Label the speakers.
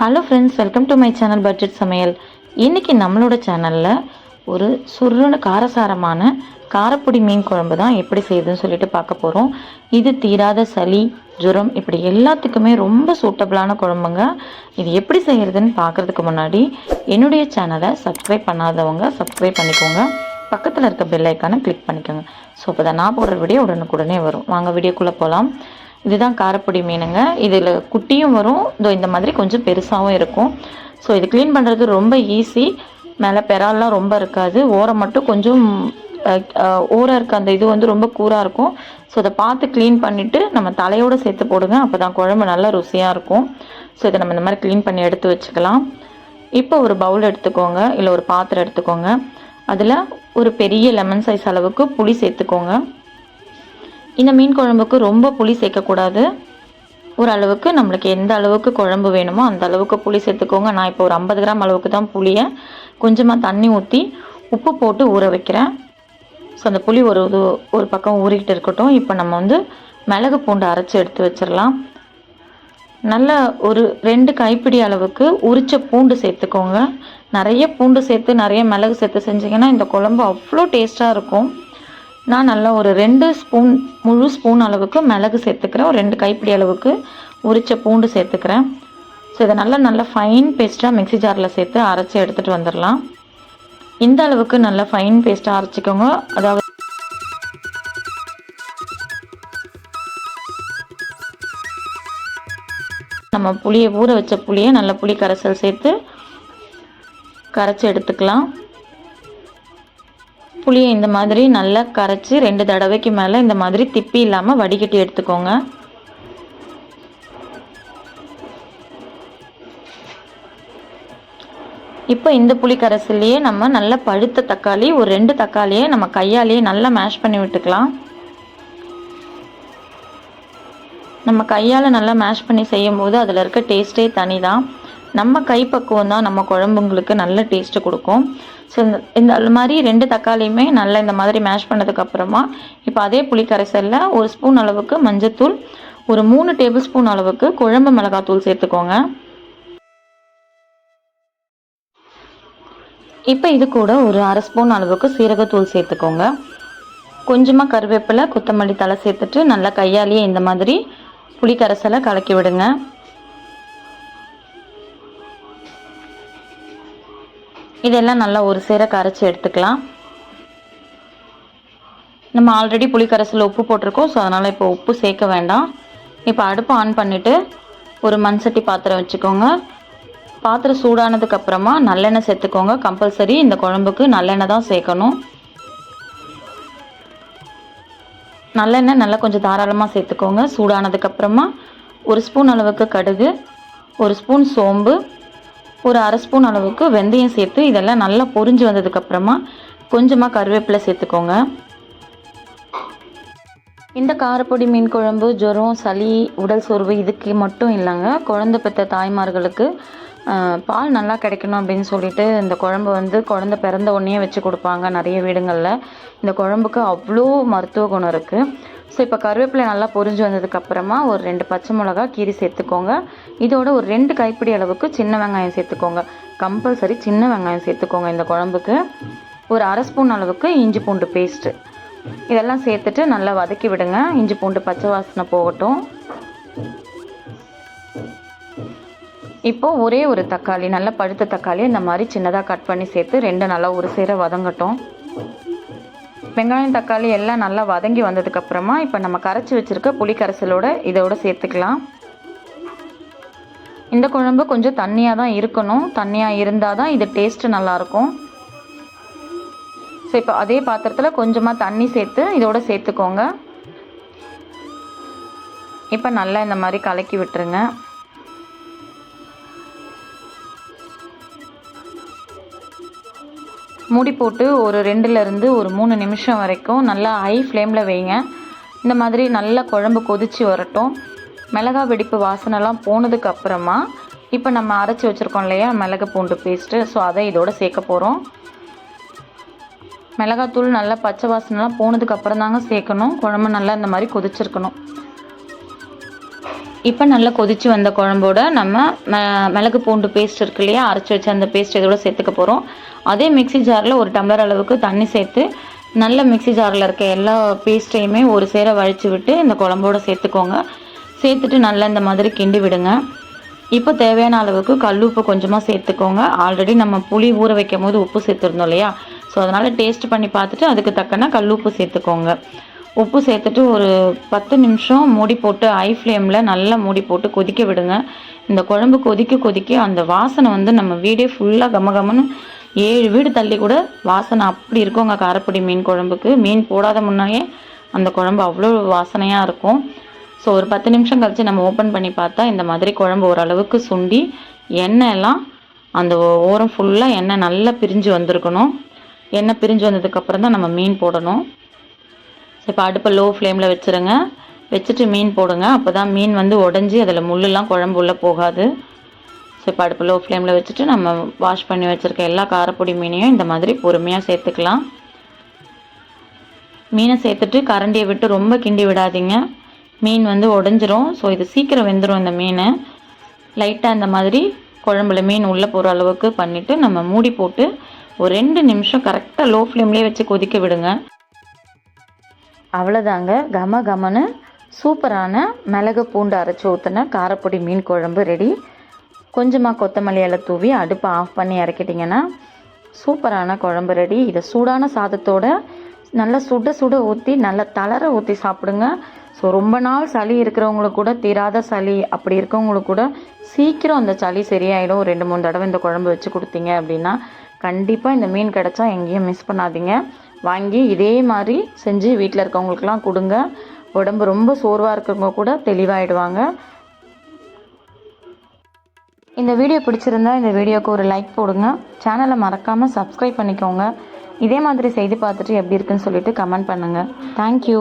Speaker 1: Hello friends, welcome to my channel budget சமையல். இன்றைக்கி நம்மளோட சேனலில் ஒரு சுருன்னு காரசாரமான காரப்பொடி மீன் குழம்பு தான் எப்படி செய்யுதுன்னு சொல்லிட்டு பார்க்க போகிறோம். இது தீராத சளி, ஜுரம் இப்படி எல்லாத்துக்குமே ரொம்ப சூட்டபிளான குழம்புங்க. இது எப்படி செய்கிறதுன்னு பார்க்குறதுக்கு முன்னாடி என்னுடைய சேனலை சப்ஸ்கிரைப் பண்ணாதவங்க சப்ஸ்கிரைப் பண்ணிக்கோங்க. பக்கத்தில் இருக்க பெல் ஐக்கானை கிளிக் பண்ணிக்கோங்க. ஸோ அப்போ தான் நான் போடுற வீடியோ உடனுக்குடனே வரும். வாங்க வீடியோக்குள்ளே போகலாம். இதுதான் காரப்பொடி மீனுங்க. இதில் குட்டியும் வரும், இந்த மாதிரி கொஞ்சம் பெருசாகவும் இருக்கும். ஸோ இது க்ளீன் பண்ணுறது ரொம்ப ஈஸி. மேலே பெறாலாம் ரொம்ப இருக்காது, ஓரம் மட்டும் கொஞ்சம் ஓரம் இருக்க அந்த இது வந்து ரொம்ப கூராக இருக்கும். ஸோ அதை பார்த்து க்ளீன் பண்ணிவிட்டு நம்ம தலையோடு சேர்த்து போடுங்க, அப்போ தான் குழம்பு நல்லா ருசியாக இருக்கும். ஸோ இதை நம்ம இந்த மாதிரி க்ளீன் பண்ணி எடுத்து வச்சுக்கலாம். இப்போ ஒரு பவுல் எடுத்துக்கோங்க, இல்லை ஒரு பாத்திரம் எடுத்துக்கோங்க. அதில் ஒரு பெரிய லெமன் சைஸ் அளவுக்கு புளி சேர்த்துக்கோங்க. இந்த மீன் குழம்புக்கு ரொம்ப புளி சேர்க்கக்கூடாது. ஓரளவுக்கு நம்மளுக்கு எந்த அளவுக்கு குழம்பு வேணுமோ அந்த அளவுக்கு புளி சேர்த்துக்கோங்க. நான் இப்போ ஒரு 50 கிராம் அளவுக்கு தான் புளியை கொஞ்சமாக தண்ணி ஊற்றி உப்பு போட்டு ஊற வைக்கிறேன். ஸோ அந்த புளி ஒரு பக்கம் ஊறிக்கிட்டு இருக்கட்டும். இப்போ நம்ம வந்து மிளகு பூண்டு அரைச்சி எடுத்து வச்சிடலாம். நல்ல ஒரு 2 கைப்பிடி அளவுக்கு உரிச்ச பூண்டு சேர்த்துக்கோங்க. நிறைய பூண்டு சேர்த்து நிறைய மிளகு சேர்த்து செஞ்சிங்கன்னா இந்த குழம்பு அவ்வளோ டேஸ்ட்டாக இருக்கும். நான் நல்லா ஒரு 2 ஸ்பூன் முழு ஸ்பூன் அளவுக்கு மிளகு சேர்த்துக்கிறேன். ஒரு 2 கைப்பிடி அளவுக்கு உரிச்ச பூண்டு சேர்த்துக்கிறேன். ஸோ இதை நல்லா ஃபைன் பேஸ்ட்டாக மிக்ஸி ஜாரில் சேர்த்து அரைச்சி எடுத்துகிட்டு வந்துடலாம். இந்த அளவுக்கு நல்லா ஃபைன் பேஸ்ட்டாக அரைச்சிக்கோங்க. அதாவது நம்ம புளியை ஊற வச்ச புளியை நல்ல புளி கரைசல் சேர்த்து கரைச்சி எடுத்துக்கலாம். புளியை இந்த மாதிரி நல்லா கரைச்சி 2 தடவைக்கு மேலே இந்த மாதிரி திப்பி இல்லாமல் வடிகட்டி எடுத்துக்கோங்க. இப்போ இந்த புளி கரைசல்லையே நம்ம நல்ல பழுத்த தக்காளி ஒரு 2 தக்காளியை நம்ம கையாலேயே நல்லா மேஷ் பண்ணி விட்டுக்கலாம். நம்ம கையால் நல்லா மேஷ் பண்ணி செய்யும் போது அதில் இருக்க டேஸ்ட்டே தனி தான். நம்ம கைப்பக்குவம் தான் நம்ம குழம்புங்களுக்கு நல்ல டேஸ்ட்டு கொடுக்கும். ஸோ இந்த மாதிரி 2 தக்காளியுமே நல்லா இந்த மாதிரி மேஷ் பண்ணதுக்கப்புறமா இப்போ அதே புளி கரைசலில் 1 ஸ்பூன் அளவுக்கு மஞ்சத்தூள், ஒரு 3 டேபிள் ஸ்பூன் அளவுக்கு குழம்பு மிளகாத்தூள் சேர்த்துக்கோங்க. இப்போ இது கூட ஒரு அரை ஸ்பூன் அளவுக்கு சீரகத்தூள் சேர்த்துக்கோங்க. கொஞ்சமாக கருவேப்பிலை, கொத்தமல்லி தழை சேர்த்துட்டு நல்லா கையாலேயே இந்த மாதிரி புளி கரைசலை கலக்கி விடுங்க. இதெல்லாம் நல்லா ஒரு சேர கரைச்சி எடுத்துக்கலாம். நம்ம ஆல்ரெடி புளி கரைசலில் உப்பு போட்டிருக்கோம். ஸோ அதனால் இப்போ உப்பு சேர்க்க வேண்டாம். இப்போ அடுப்பு ஆன் பண்ணிவிட்டு ஒரு மண்சட்டி பாத்திரம் வச்சுக்கோங்க. பாத்திரம் சூடானதுக்கப்புறமா நல்லெண்ணெய் சேர்த்துக்கோங்க. கம்பல்சரி இந்த குழம்புக்கு நல்லெண்ணெய் தான் சேர்க்கணும். நல்லெண்ணெய் நல்லா கொஞ்சம் தாராளமாக சேர்த்துக்கோங்க. சூடானதுக்கப்புறமா 1 ஸ்பூன் அளவுக்கு கடுகு, 1 ஸ்பூன் சோம்பு, ஒரு அரை ஸ்பூன் அளவுக்கு வெந்தயம் சேர்த்து இதெல்லாம் நல்லா பொரிஞ்சு வந்ததுக்கப்புறமா கொஞ்சமாக கருவேப்பிலை சேர்த்துக்கோங்க. இந்த காரப்பொடி மீன் குழம்பு ஜுரம், சளி, உடல் சோர்வு இதுக்கு மட்டும் இல்லைங்க. குழந்தை பெற்ற தாய்மார்களுக்கு பால் நல்லா கிடைக்கணும் அப்படின்னு சொல்லிட்டு இந்த குழம்பு வந்து குழந்தை பிறந்த உடனே வச்சு கொடுப்பாங்க நிறைய வீடுங்களில். இந்த குழம்புக்கு அவ்வளோ மருத்துவ குணம் இருக்குது. ஸோ இப்போ கருவேப்பிலை நல்லா பொரிஞ்சு வந்ததுக்கப்புறமா ஒரு 2 பச்சை மிளகா கீரி சேர்த்துக்கோங்க. இதோட ஒரு 2 கைப்பிடி அளவுக்கு சின்ன வெங்காயம் சேர்த்துக்கோங்க. கம்பல்சரி சின்ன வெங்காயம் சேர்த்துக்கோங்க இந்த குழம்புக்கு. ஒரு அரை ஸ்பூன் அளவுக்கு இஞ்சி பூண்டு பேஸ்ட்டு இதெல்லாம் சேர்த்துட்டு நல்லா வதக்கி விடுங்க. இஞ்சி பூண்டு பச்சை வாசனை போகட்டும். இப்போது ஒரே ஒரு தக்காளி, நல்ல பழுத்த தக்காளி இந்த மாதிரி சின்னதாக கட் பண்ணி சேர்த்து 2 நல்லா ஒரு சேர வதங்கட்டும். வெங்காயம் தக்காளி எல்லாம் நல்லா வதங்கி வந்ததுக்கப்புறமா இப்போ நம்ம கரைச்சி வச்சுருக்க புளி கரைசலோடு இதோட சேர்த்துக்கலாம். இந்த குழம்பு கொஞ்சம் தண்ணியாக தான் இருக்கணும். தண்ணியாக இருந்தால் தான் இது டேஸ்ட்டு நல்லாயிருக்கும். ஸோ இப்போ அதே பாத்திரத்தில் கொஞ்சமாக தண்ணி சேர்த்து இதோட சேர்த்துக்கோங்க. இப்போ நல்லா இந்த மாதிரி கலக்கி விட்டுருங்க. மூடி போட்டு ஒரு 2லேருந்து ஒரு 3 நிமிஷம் வரைக்கும் நல்லா ஹை ஃப்ளேமில் வைங்க. இந்த மாதிரி நல்லா குழம்பு கொதித்து வரட்டும். மிளகா வெடிப்பு வாசனைலாம் போனதுக்கப்புறமா இப்போ நம்ம அரைச்சி வச்சுருக்கோம் இல்லையா மிளகு பூண்டு பேஸ்ட்டு, ஸோ அதை இதோட சேர்க்க போகிறோம். மிளகாத்தூள் நல்லா பச்சை வாசனைலாம் போனதுக்கப்புறம் தாங்க சேர்க்கணும். குழம்பு நல்லா இந்த மாதிரி கொதிச்சிருக்கணும். இப்போ நல்லா கொதித்து வந்த குழம்போட நம்ம மிளகு பூண்டு பேஸ்ட் இருக்கு இல்லையா, அரைச்சி வச்சு அந்த பேஸ்ட் இதோட சேர்த்துக்க போகிறோம். அதே மிக்சி ஜாரில் ஒரு டம்ளர் அளவுக்கு தண்ணி சேர்த்து நல்ல மிக்சி ஜாரில் இருக்க எல்லா பேஸ்ட்டையுமே ஒரு சேர வழித்து விட்டு இந்த குழம்போட சேர்த்துக்கோங்க. சேர்த்துட்டு நல்லா இந்த மாதிரி கிண்டி விடுங்க. இப்போ தேவையான அளவுக்கு கல்லுப்பு கொஞ்சமாக சேர்த்துக்கோங்க. ஆல்ரெடி நம்ம புளி ஊற வைக்கும் போது உப்பு சேர்த்துருந்தோம் இல்லையா, ஸோ அதனால் டேஸ்ட் பண்ணி பார்த்துட்டு அதுக்கு தக்கன கல்லுப்பு சேர்த்துக்கோங்க. உப்பு சேர்த்துட்டு ஒரு 10 நிமிஷம் மூடி போட்டு ஹை ஃப்ளேமில் நல்லா மூடி போட்டு கொதிக்க விடுங்க. இந்த குழம்பு கொதிக்க கொதிக்க அந்த வாசனை வந்து நம்ம வீடே ஃபுல்லாக கமகமன்னு 7 வீடு தள்ளி கூட வாசனை அப்படி இருக்குங்க. காரப்பொடி மீன் குழம்புக்கு மீன் போடாத முன்னாயே அந்த குழம்பு அவ்வளோ வாசனையாக இருக்கும். ஸோ ஒரு 10 நிமிஷம் கழித்து நம்ம ஓப்பன் பண்ணி பார்த்தா இந்த மாதிரி குழம்பு ஓரளவுக்கு சுண்டி எண்ணெய் எல்லாம் அந்த ஓரம் ஃபுல்லாக எண்ணெய் நல்லா பிரிஞ்சு வந்திருக்கணும். எண்ணெய் பிரிஞ்சு வந்ததுக்கப்புறம் தான் நம்ம மீன் போடணும். இப்போ அடுப்பை லோ ஃப்ளேமில் வச்சுருங்க. வச்சுட்டு மீன் போடுங்க. அப்போ தான் மீன் வந்து உடஞ்சி அதில் முள்ளெல்லாம் குழம்பு உள்ளே போகாது. ஸோ இப்போ அடுப்பு லோ ஃப்ளேமில் வச்சுட்டு நம்ம வாஷ் பண்ணி வச்சுருக்க எல்லா காரப்பொடி மீனையும் இந்த மாதிரி பொறுமையாக சேர்த்துக்கலாம். மீனை சேர்த்துட்டு கரண்டியை விட்டு ரொம்ப கிண்டி விடாதீங்க, மீன் வந்து உடஞ்சிரும். ஸோ இது சீக்கிரம் வெந்துடும். இந்த மீன் லைட்டாக இந்த மாதிரி குழம்புல மீன் உள்ளே போகிற அளவுக்கு பண்ணிவிட்டு நம்ம மூடி போட்டு ஒரு 2 நிமிஷம் கரெக்டாக லோ ஃப்ளேம்லேயே வச்சு கொதிக்க விடுங்க. அவ்வளோதாங்க, கம கமன்னு சூப்பரான மிளகு பூண்டு அரைச்சி ஊற்றின காரப்பொடி மீன் குழம்பு ரெடி. கொஞ்சமாக கொத்தமல்லி இலை தூவி அடுப்பை ஆஃப் பண்ணி இறக்கிட்டிங்கன்னா சூப்பரான குழம்பு ரெடி. இதை சூடான சாதத்தோட நல்லா சுட சுட ஊற்றி நல்லா தளர ஊற்றி சாப்பிடுங்க. ஸோ ரொம்ப நாள் சளி இருக்கிறவங்களுக்கு கூட, தீராத சளி அப்படி இருக்கவங்களுக்கு கூட சீக்கிரம் அந்த சளி சரியாயிடும். 2-3 தடவை இந்த குழம்பு வச்சு கொடுத்தீங்க அப்படின்னா கண்டிப்பாக இந்த மீன் கிடச்சா எங்கேயும் மிஸ் பண்ணாதீங்க. வாங்கி இதே மாதிரி செஞ்சு வீட்டில் இருக்கவங்களுக்கெல்லாம் கொடுங்க. உடம்பு ரொம்ப சோர்வாக இருக்கிறவங்க கூட தெளிவாயிடுவாங்க. இந்த வீடியோ பிடிச்சிருந்தா இந்த வீடியோக்கு ஒரு லைக் போடுங்க. சேனலை மறக்காமல் சப்ஸ்கிரைப் பண்ணிக்கோங்க. இதே மாதிரி செய்து பார்த்துட்டு எப்படி இருக்குன்னு சொல்லிட்டு கமெண்ட் பண்ணுங்கள். தேங்க்யூ.